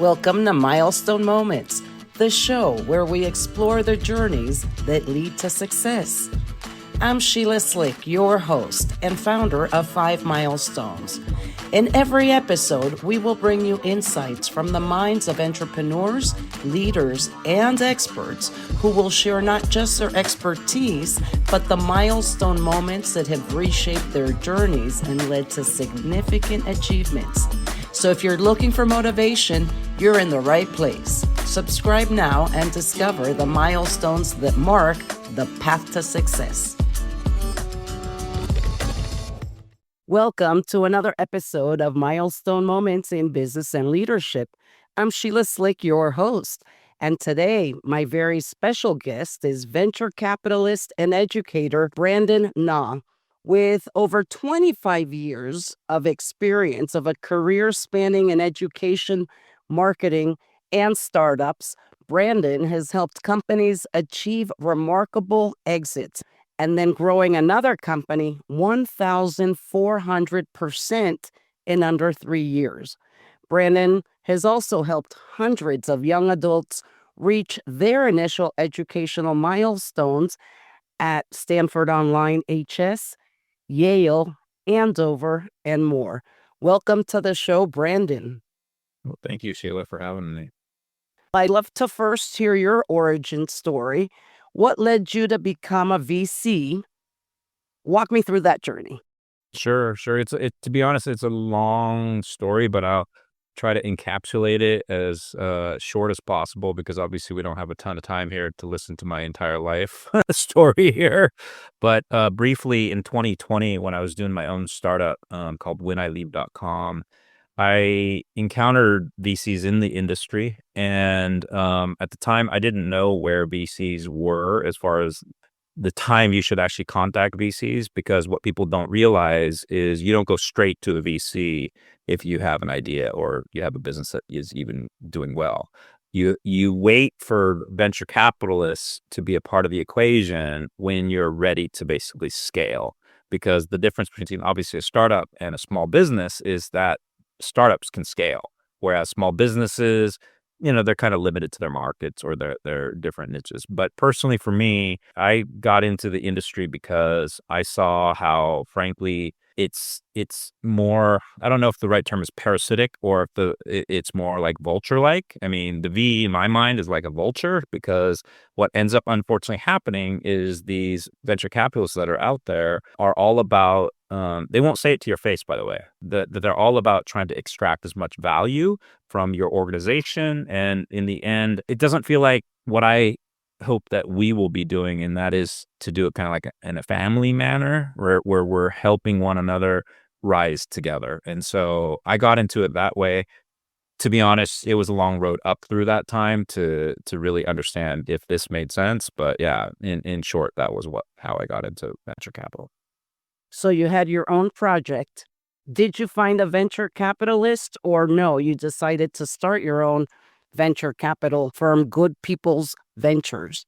Welcome to Milestone Moments, the show where we explore the journeys that lead to success. I'm Sheila Slick, your host and founder of 5 Milestones. In every episode, we will bring you insights from the minds of entrepreneurs, leaders, and experts who will share not just their expertise, but the milestone moments that have reshaped their journeys and led to significant achievements. So if you're looking for motivation, you're in the right place. Subscribe now and discover the milestones that mark the path to success. Welcome to another episode of Milestone Moments in Business and Leadership. I'm Sheila Slick, your host. And today, my very special guest is venture capitalist and educator Brandon Na. With over 25 years of experience of a career spanning in education, marketing, and startups, Brandon has helped companies achieve remarkable exits and then growing another company 1,400% in under 3 years. Brandon has also helped hundreds of young adults reach their initial educational milestones at Stanford Online HS, Yale, Andover, and more. Welcome to the show, Brandon. Well, thank you, Sheila, for having me. I'd love to first hear your origin story. What led you to become a VC? Walk me through that journey. Sure. To be honest, it's a long story, but I'll try to encapsulate it as short as possible because obviously we don't have a ton of time here to listen to my entire life story here. But briefly, in 2020, when I was doing my own startup called whenileave.com, I encountered VCs in the industry, and at the time, I didn't know where VCs were as far as the time you should actually contact VCs, because what people don't realize is you don't go straight to a VC if you have an idea or you have a business that is even doing well. You wait for venture capitalists to be a part of the equation when you're ready to basically scale, because the difference between obviously a startup and a small business is that startups can scale, whereas small businesses, they're kind of limited to their markets or their different niches. But personally, for me, I got into the industry because I saw how, frankly, it's more, I don't know if the right term is parasitic or if it's more like vulture-like. I mean, the V in my mind is like a vulture, because what ends up unfortunately happening is these venture capitalists that are out there are all about, they won't say it to your face, by the way, that they're all about trying to extract as much value from your organization. And in the end, it doesn't feel like what I hope that we will be doing, and that is to do it kind of like in a family manner where we're helping one another rise together. And so I got into it that way. To be honest, it was a long road up through that time to really understand if this made sense. But yeah, in short, that was how I got into venture capital. So you had your own project. Did you find a venture capitalist, or no, you decided to start your own venture capital firm, Good People's Ventures?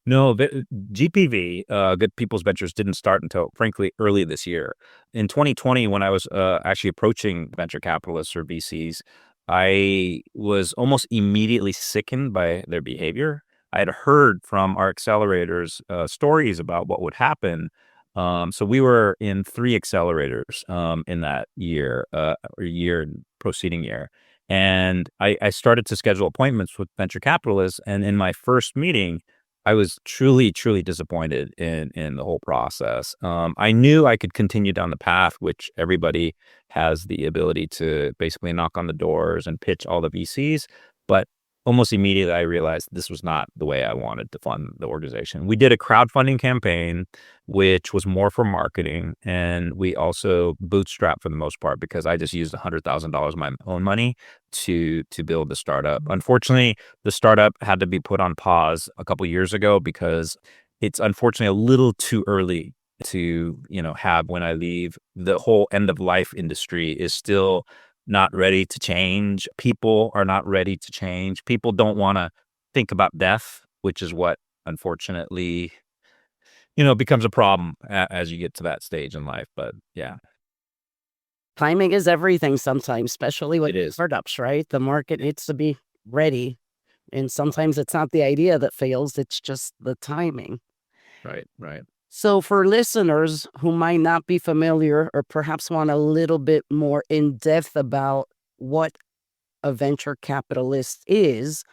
No, GPV, Good People's Ventures, didn't start until, frankly, early this year. In 2020, when I was actually approaching venture capitalists or VCs, I was almost immediately sickened by their behavior. I had heard from our accelerators stories about what would happen. So we were in 3 accelerators in that year, or year preceding year. And I started to schedule appointments with venture capitalists. And in my first meeting, I was truly, truly disappointed in the whole process. I knew I could continue down the path, which everybody has the ability to basically knock on the doors and pitch all the VCs. But almost immediately, I realized this was not the way I wanted to fund the organization. We did a crowdfunding campaign, which was more for marketing. And we also bootstrapped for the most part, because I just used $100,000 of my own money to build the startup. Unfortunately, the startup had to be put on pause a couple years ago because it's unfortunately a little too early to, have when I leave. The whole end of life industry is still not ready to change. People are not ready to change. People don't want to think about death, which is what unfortunately, becomes a problem as you get to that stage in life. But yeah. Timing is everything sometimes, especially with It is. startups, right? The market needs to be ready. And sometimes it's not the idea that fails, it's just the timing. Right, right. So, for listeners who might not be familiar or perhaps want a little bit more in depth about what a venture capitalist is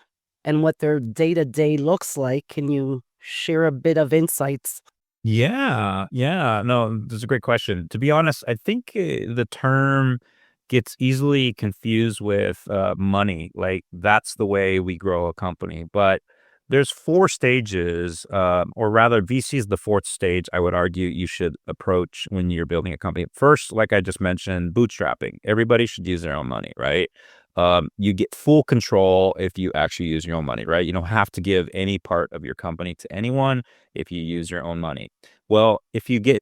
and what their day to day looks like, can you share a bit of insights? Yeah, yeah. No, that's a great question. To be honest, I think the term gets easily confused with money. Like that's the way we grow a company. But there's four stages, or rather, VC is the fourth stage. I would argue you should approach when you're building a company. First, like I just mentioned, bootstrapping. Everybody should use their own money, right? You get full control if you actually use your own money, right? You don't have to give any part of your company to anyone if you use your own money. Well, if you get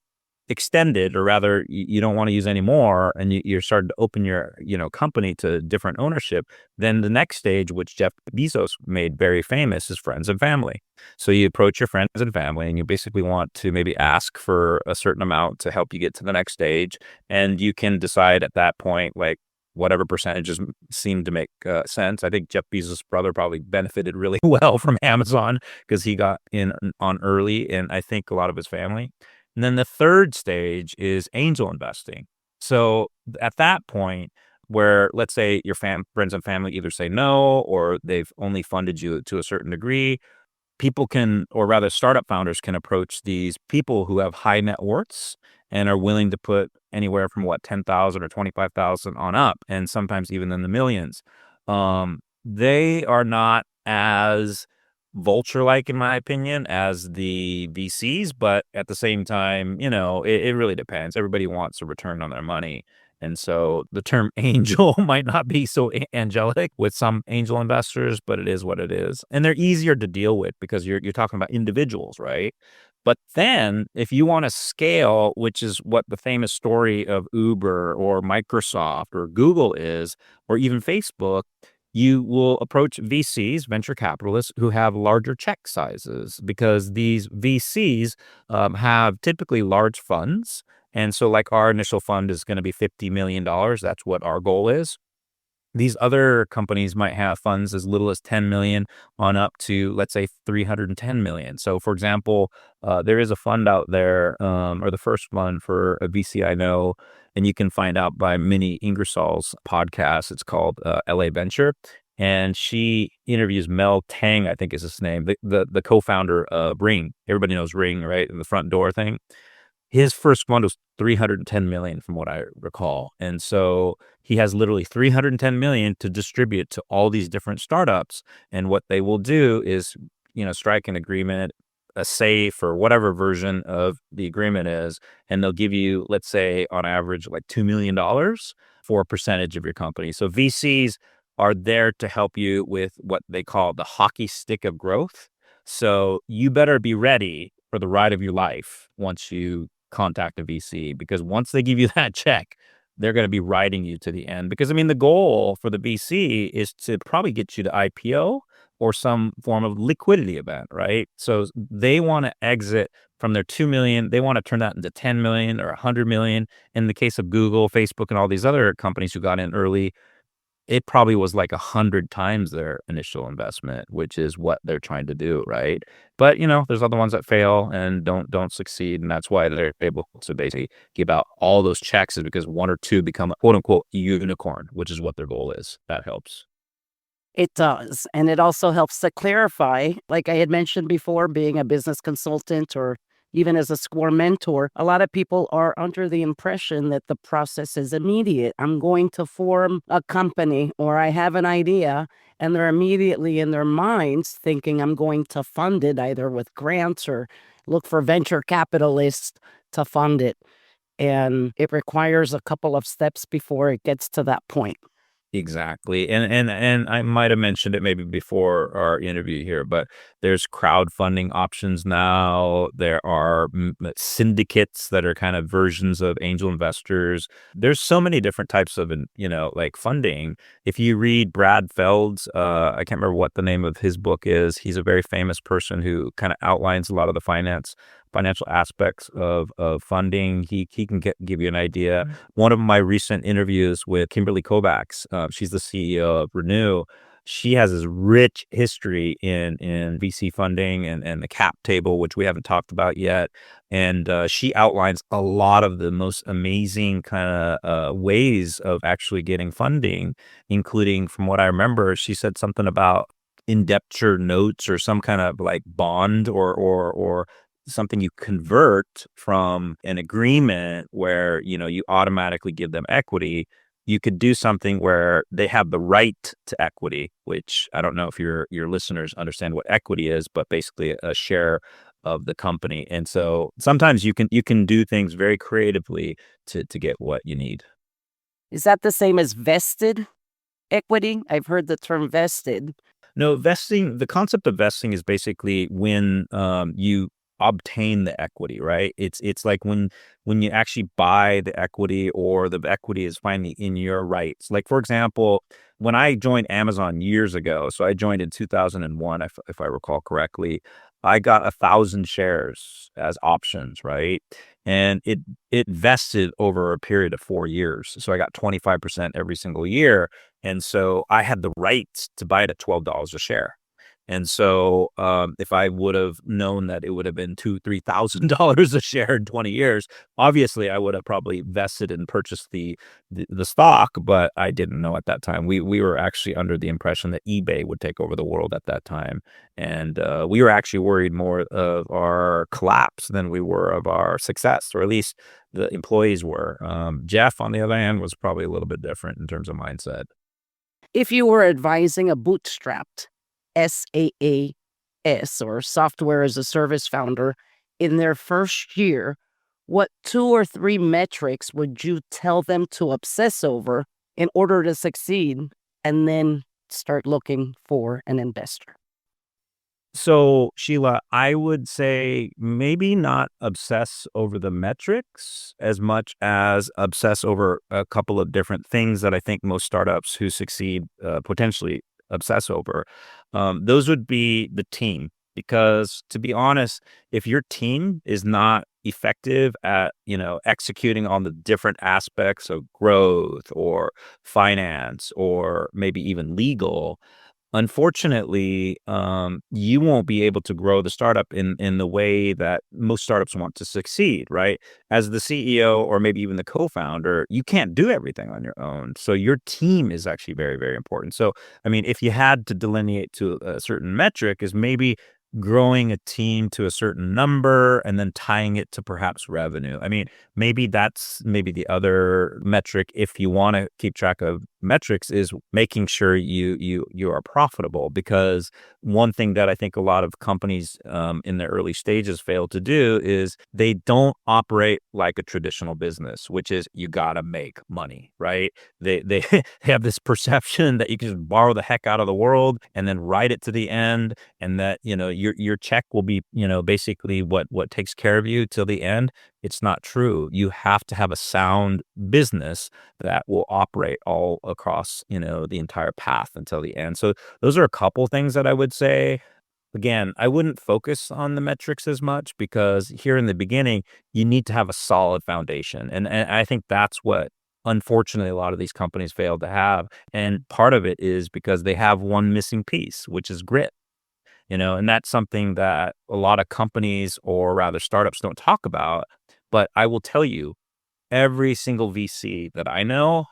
extended, or rather you don't want to use any more, and you're starting to open your company to different ownership, then the next stage, which Jeff Bezos made very famous, is friends and family. So you approach your friends and family, and you basically want to maybe ask for a certain amount to help you get to the next stage, and you can decide at that point, like, whatever percentages seem to make sense. I think Jeff Bezos' brother probably benefited really well from Amazon because he got in on early, and I think a lot of his family. And then the third stage is angel investing. So at that point, where let's say your friends and family either say no, or they've only funded you to a certain degree, people can, or rather startup founders can approach these people who have high net worths and are willing to put anywhere from 10,000 or 25,000 on up, and sometimes even in the millions. They are not as vulture-like, in my opinion, as the VCs, but at the same time, it really depends. Everybody wants a return on their money. And so the term angel might not be so angelic with some angel investors, but it is what it is. And they're easier to deal with because you're talking about individuals, right? But then if you want to scale, which is what the famous story of Uber or Microsoft or Google is, or even Facebook, you will approach VCs, venture capitalists, who have larger check sizes, because these VCs have typically large funds. And so, like, our initial fund is going to be $50 million. That's what our goal is. These other companies might have funds as little as 10 million on up to, let's say, 310 million. So, for example, there is a fund out there, or the first fund for a VC I know, and you can find out by Minnie Ingersoll's podcast. It's called LA Venture. And she interviews Mel Tang, I think is his name, the co-founder of Ring. Everybody knows Ring, right? The front door thing. His first fund was 310 million from what I recall. And so he has literally 310 million to distribute to all these different startups. And what they will do is, strike an agreement, a safe or whatever version of the agreement is, and they'll give you, let's say, on average, like $2 million for a percentage of your company. So VCs are there to help you with what they call the hockey stick of growth. So you better be ready for the ride of your life once you contact a VC, because once they give you that check, they're going to be riding you to the end. Because I mean, the goal for the VC is to probably get you to IPO or some form of liquidity event, right? So they want to exit from their 2 million, they want to turn that into 10 million or 100 million. In the case of Google, Facebook, and all these other companies who got in early, it probably was like 100 times their initial investment, which is what they're trying to do, right? But, there's other ones that fail and don't succeed, and that's why they're able to basically give out all those checks, is because one or two become a quote unquote unicorn, which is what their goal is. That helps. It does. And it also helps to clarify, like I had mentioned before, being a business consultant or even as a SCORE mentor, a lot of people are under the impression that the process is immediate. I'm going to form a company or I have an idea, and they're immediately in their minds thinking I'm going to fund it either with grants or look for venture capitalists to fund it. And it requires a couple of steps before it gets to that point. Exactly. And I might have mentioned it maybe before our interview here, but there's crowdfunding options now. There are syndicates that are kind of versions of angel investors. There's so many different types of, like, funding. If you read Brad Feld's, I can't remember what the name of his book is. He's a very famous person who kind of outlines a lot of the finance financial aspects of funding. He can give you an idea. One of my recent interviews with Kimberly Kovacs, she's the CEO of Renew. She has this rich history in VC funding and the cap table, which we haven't talked about yet. And she outlines a lot of the most amazing kind of ways of actually getting funding, including, from what I remember, she said something about indenture notes or some kind of like bond or something you convert from an agreement where, you automatically give them equity. You could do something where they have the right to equity, which I don't know if your listeners understand what equity is, but basically a share of the company. And so sometimes you can do things very creatively to get what you need. Is that the same as vested equity? I've heard the term vested. No, vesting, the concept of vesting is basically when you obtain the equity, right? It's like when you actually buy the equity or the equity is finally in your rights. Like, for example, when I joined Amazon years ago, so I joined in 2001, if I recall correctly, I got 1,000 shares as options, right? And it vested over a period of 4 years. So I got 25% every single year. And so I had the right to buy it at $12 a share. And so if I would have known that it would have been $2,000-3,000 a share in 20 years, obviously I would have probably vested and purchased the stock, but I didn't know at that time. We were actually under the impression that eBay would take over the world at that time. And we were actually worried more of our collapse than we were of our success, or at least the employees were. Jeff, on the other hand, was probably a little bit different in terms of mindset. If you were advising a bootstrapped SaaS or software as a service founder in their first year, what 2 or 3 metrics would you tell them to obsess over in order to succeed and then start looking for an investor? So, Sheila, I would say maybe not obsess over the metrics as much as obsess over a couple of different things that I think most startups who succeed potentially obsess over. Those would be the team. Because to be honest, if your team is not effective at, executing on the different aspects of growth or finance or maybe even legal, unfortunately, you won't be able to grow the startup in the way that most startups want to succeed, right? As the CEO or maybe even the co-founder, you can't do everything on your own. So your team is actually very, very important. So, I mean, if you had to delineate to a certain metric, is maybe growing a team to a certain number and then tying it to perhaps revenue. I mean, maybe that's maybe the other metric, if you want to keep track of metrics, is making sure you are profitable. Because one thing that I think a lot of companies in the early stages fail to do is they don't operate like a traditional business, which is you gotta make money, right? They have this perception that you can just borrow the heck out of the world and then ride it to the end, and that your check will be basically what takes care of you till the end. It's not true. You have to have a sound business that will operate all across, the entire path until the end. So those are a couple things that I would say. Again, I wouldn't focus on the metrics as much, because here in the beginning, you need to have a solid foundation. And I think that's what, unfortunately, a lot of these companies fail to have. And part of it is because they have one missing piece, which is grit. And that's something that a lot of companies, or rather startups, don't talk about. But I will tell you, every single VC that I know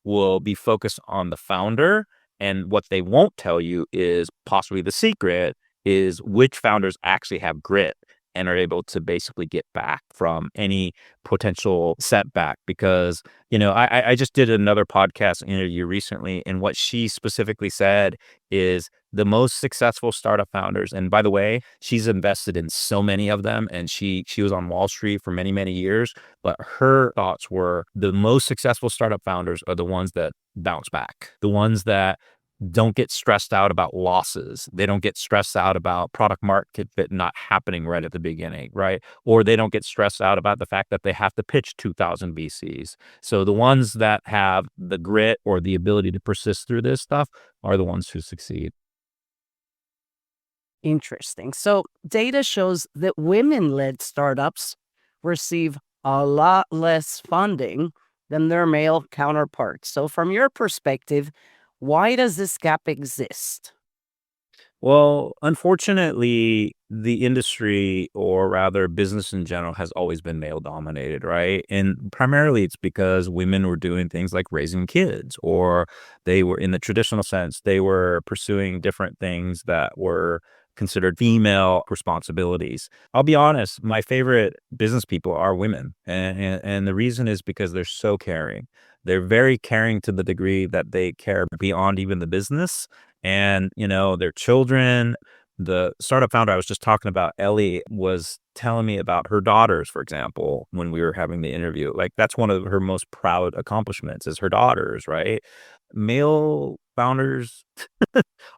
will be focused on the founder. And what they won't tell you is possibly the secret is which founders actually have grit and are able to basically get back from any potential setback. Because, I just did another podcast interview recently, and what she specifically said is the most successful startup founders, and by the way, she's invested in so many of them, and she was on Wall Street for many, many years, but her thoughts were the most successful startup founders are the ones that bounce back, the ones that don't get stressed out about losses. They don't get stressed out about product market fit not happening right at the beginning, right? Or they don't get stressed out about the fact that they have to pitch 2,000 VCs. So the ones that have the grit or the ability to persist through this stuff are the ones who succeed. Interesting. So, data shows that women led startups receive a lot less funding than their male counterparts. So, from your perspective, why does this gap exist? Well, unfortunately, the industry, or rather business in general, has always been male dominated, right? And primarily it's because women were doing things like raising kids, or they were, in the traditional sense, they were pursuing different things that were considered female responsibilities. I'll be honest, my favorite business people are women. And the reason is because they're so caring. They're very caring to the degree that they care beyond even the business, and, their children. The startup founder I was just talking about, Ellie, was telling me about her daughters, for example, when we were having the interview. Like, that's one of her most proud accomplishments is her daughters, right? Male founders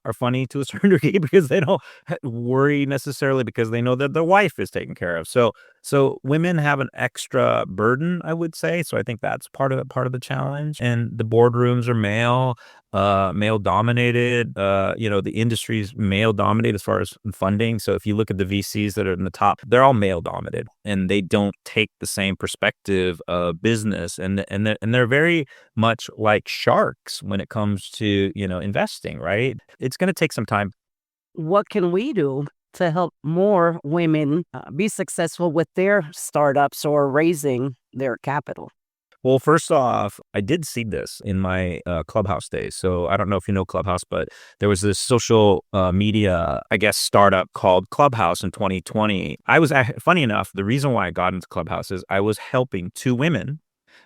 are funny to a certain degree because they don't worry necessarily because they know that their wife is taken care of. So women have an extra burden, I would say. So I think that's part of the challenge. And the boardrooms are male dominated. The industry's male dominated as far as funding. So if you look at the VCs that are in the top, they're all male dominated, and they don't take the same perspective of business, and they're very much like sharks when it comes to investing, right? It's going to take some time. What can we do to help more women be successful with their startups or raising their capital? Well, first off, I did see this in my Clubhouse days. So I don't know if you know Clubhouse, but there was this social media, I guess, startup called Clubhouse in 2020. Funny enough, the reason why I got into Clubhouse is I was helping two women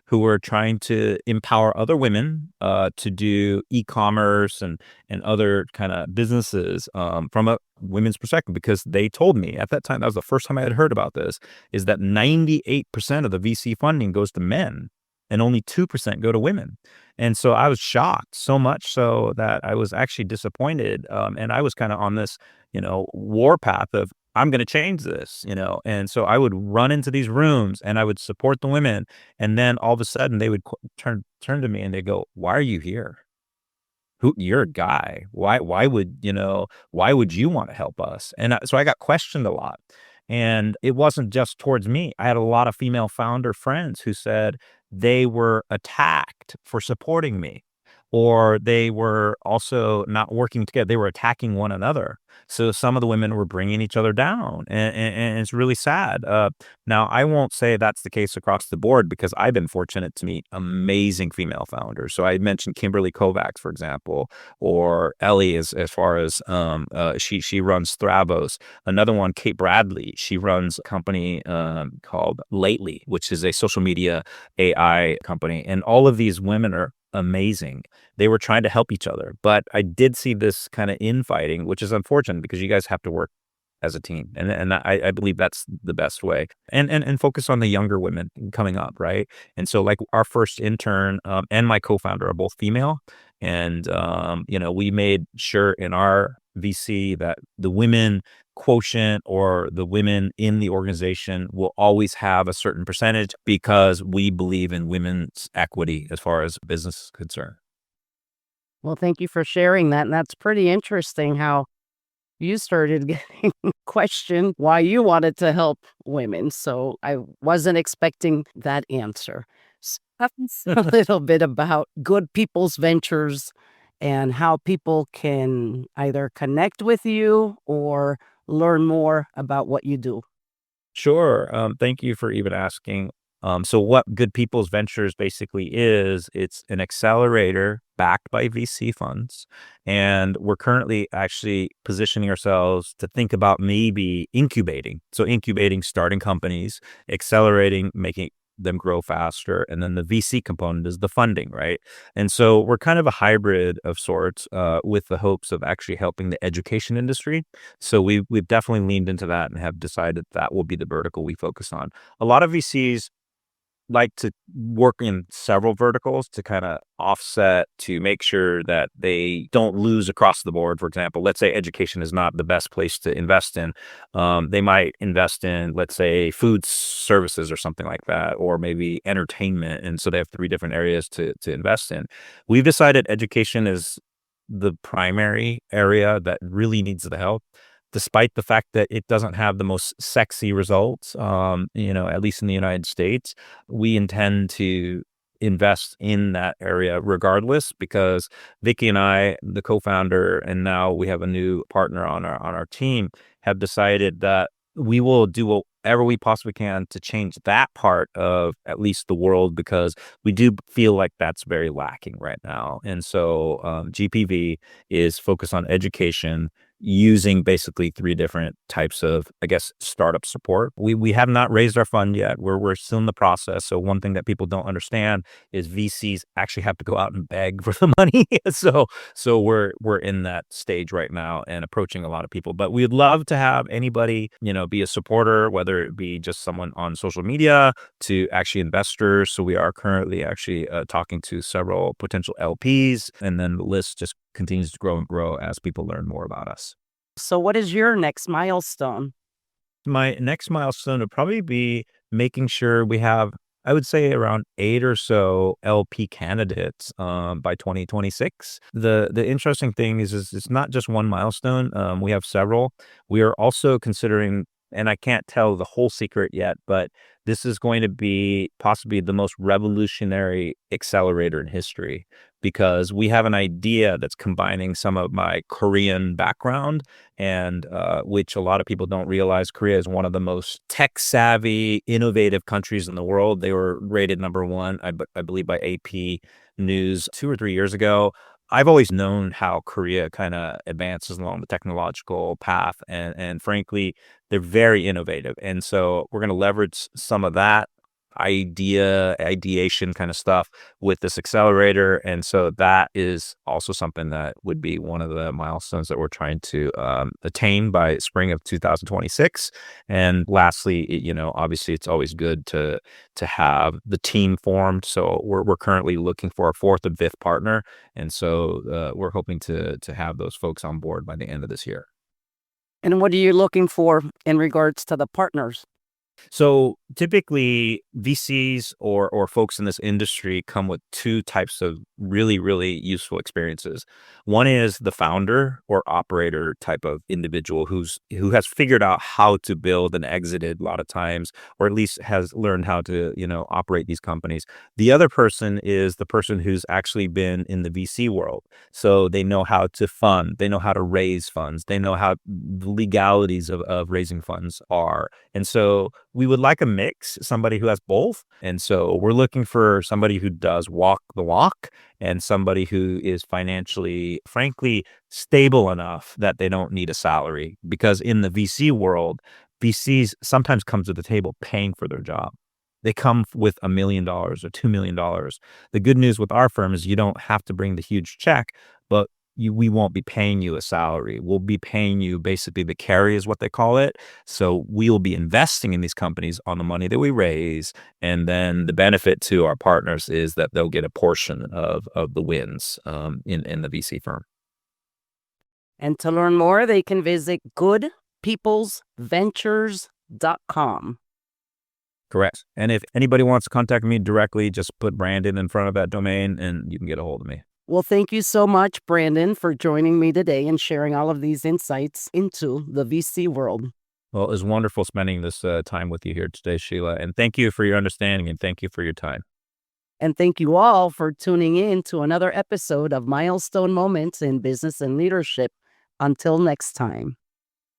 who were trying to empower other women to do e-commerce and other kind of businesses from a women's perspective, because they told me at that time, that was the first time I had heard about this, is that 98% of the VC funding goes to men and only 2% go to women. And so I was shocked, so much so that I was actually disappointed. And I was kind of on this, war path of, I'm going to change this. And so I would run into these rooms and I would support the women. And then all of a sudden they would turn to me and they go, "Why are you here? You're a guy. Why would you want to help us?" And so I got questioned a lot. And it wasn't just towards me. I had a lot of female founder friends who said they were attacked for supporting me, or they were also not working together. They were attacking one another. So some of the women were bringing each other down, and it's really sad. Now, I won't say that's the case across the board, because I've been fortunate to meet amazing female founders. So I mentioned Kimberly Kovacs, for example, or Ellie, as far as she runs Thrabos. Another one, Kate Bradley, she runs a company called Lately, which is a social media AI company. And all of these women are amazing. They were trying to help each other. But I did see this kind of infighting, which is unfortunate because you guys have to work as a team. And I believe that's the best way. And focus on the younger women coming up, right? And so, like, our first intern and my co-founder are both female. And we made sure in our VC that the women quotient, or the women in the organization, will always have a certain percentage, because we believe in women's equity as far as business is concerned. Well, thank you for sharing that. And that's pretty interesting how you started getting questioned why you wanted to help women. So I wasn't expecting that answer. So that's a little bit about Good People's Ventures and how people can either connect with you or learn more about what you do. Sure. Thank you for even asking. So what Good People's Ventures basically is, it's an accelerator backed by VC funds. And we're currently actually positioning ourselves to think about maybe incubating. So incubating, starting companies, accelerating, making them grow faster. And then the VC component is the funding, right? And so we're kind of a hybrid of sorts, with the hopes of actually helping the education industry. So we've definitely leaned into that and have decided that will be the vertical we focus on. A lot of VCs like to work in several verticals to kind of offset, to make sure that they don't lose across the board. For example, let's say education is not the best place to invest in. They might invest in, let's say, food services or something like that, or maybe entertainment. And so they have three different areas to invest in. We've decided education is the primary area that really needs the help. despite the fact that it doesn't have the most sexy results, at least in the United States, we intend to invest in that area regardless, because Vicky and I, the co-founder, and now we have a new partner on our team, have decided that we will do whatever we possibly can to change that part of at least the world, because we do feel like that's very lacking right now. And so GPV is focused on education using basically three different types of, I guess, startup support. We have not raised our fund yet. We're still in the process. So one thing that people don't understand is VCs actually have to go out and beg for the money. So we're in that stage right now and approaching a lot of people. But we'd love to have anybody, be a supporter, whether it be just someone on social media to actually investors. So we are currently actually talking to several potential LPs, and then the list just continues to grow and grow as people learn more about us. So what is your next milestone? My next milestone would probably be making sure we have, I would say, around 8 or so LP candidates by 2026. The interesting thing is it's not just one milestone. We have several. We are also considering, and I can't tell the whole secret yet, but this is going to be possibly the most revolutionary accelerator in history, because we have an idea that's combining some of my Korean background, and which a lot of people don't realize. Korea is one of the most tech-savvy, innovative countries in the world. They were rated #1, I believe, by AP News 2 or 3 years ago. I've always known how Korea kind of advances along the technological path, and frankly, they're very innovative. And so we're going to leverage some of that ideation kind of stuff with this accelerator. And so that is also something that would be one of the milestones that we're trying to attain by spring of 2026. And lastly, obviously it's always good to have the team formed. So we're currently looking for a fourth and fifth partner. And so we're hoping to have those folks on board by the end of this year. And what are you looking for in regards to the partners? So typically VCs or folks in this industry come with two types of really, really useful experiences. One is the founder or operator type of individual who has figured out how to build and exited a lot of times, or at least has learned how to, operate these companies. The other person is the person who's actually been in the VC world. So they know how to fund, they know how to raise funds, they know how the legalities of raising funds are. And so we would like a mix, somebody who has both. And so we're looking for somebody who does walk the walk, and somebody who is financially, frankly, stable enough that they don't need a salary. Because in the VC world, VCs sometimes come to the table paying for their job. They come with $1 million or $2 million. The good news with our firm is you don't have to bring the huge check, but we won't be paying you a salary. We'll be paying you basically the carry is what they call it. So we'll be investing in these companies on the money that we raise. And then the benefit to our partners is that they'll get a portion of the wins in the VC firm. And to learn more, they can visit goodpeoplesventures.com. Correct. And if anybody wants to contact me directly, just put Brandon in front of that domain and you can get a hold of me. Well, thank you so much, Brandon, for joining me today and sharing all of these insights into the VC world. Well, it was wonderful spending this time with you here today, Sheila. And thank you for your understanding, and thank you for your time. And thank you all for tuning in to another episode of Milestone Moments in Business and Leadership. Until next time.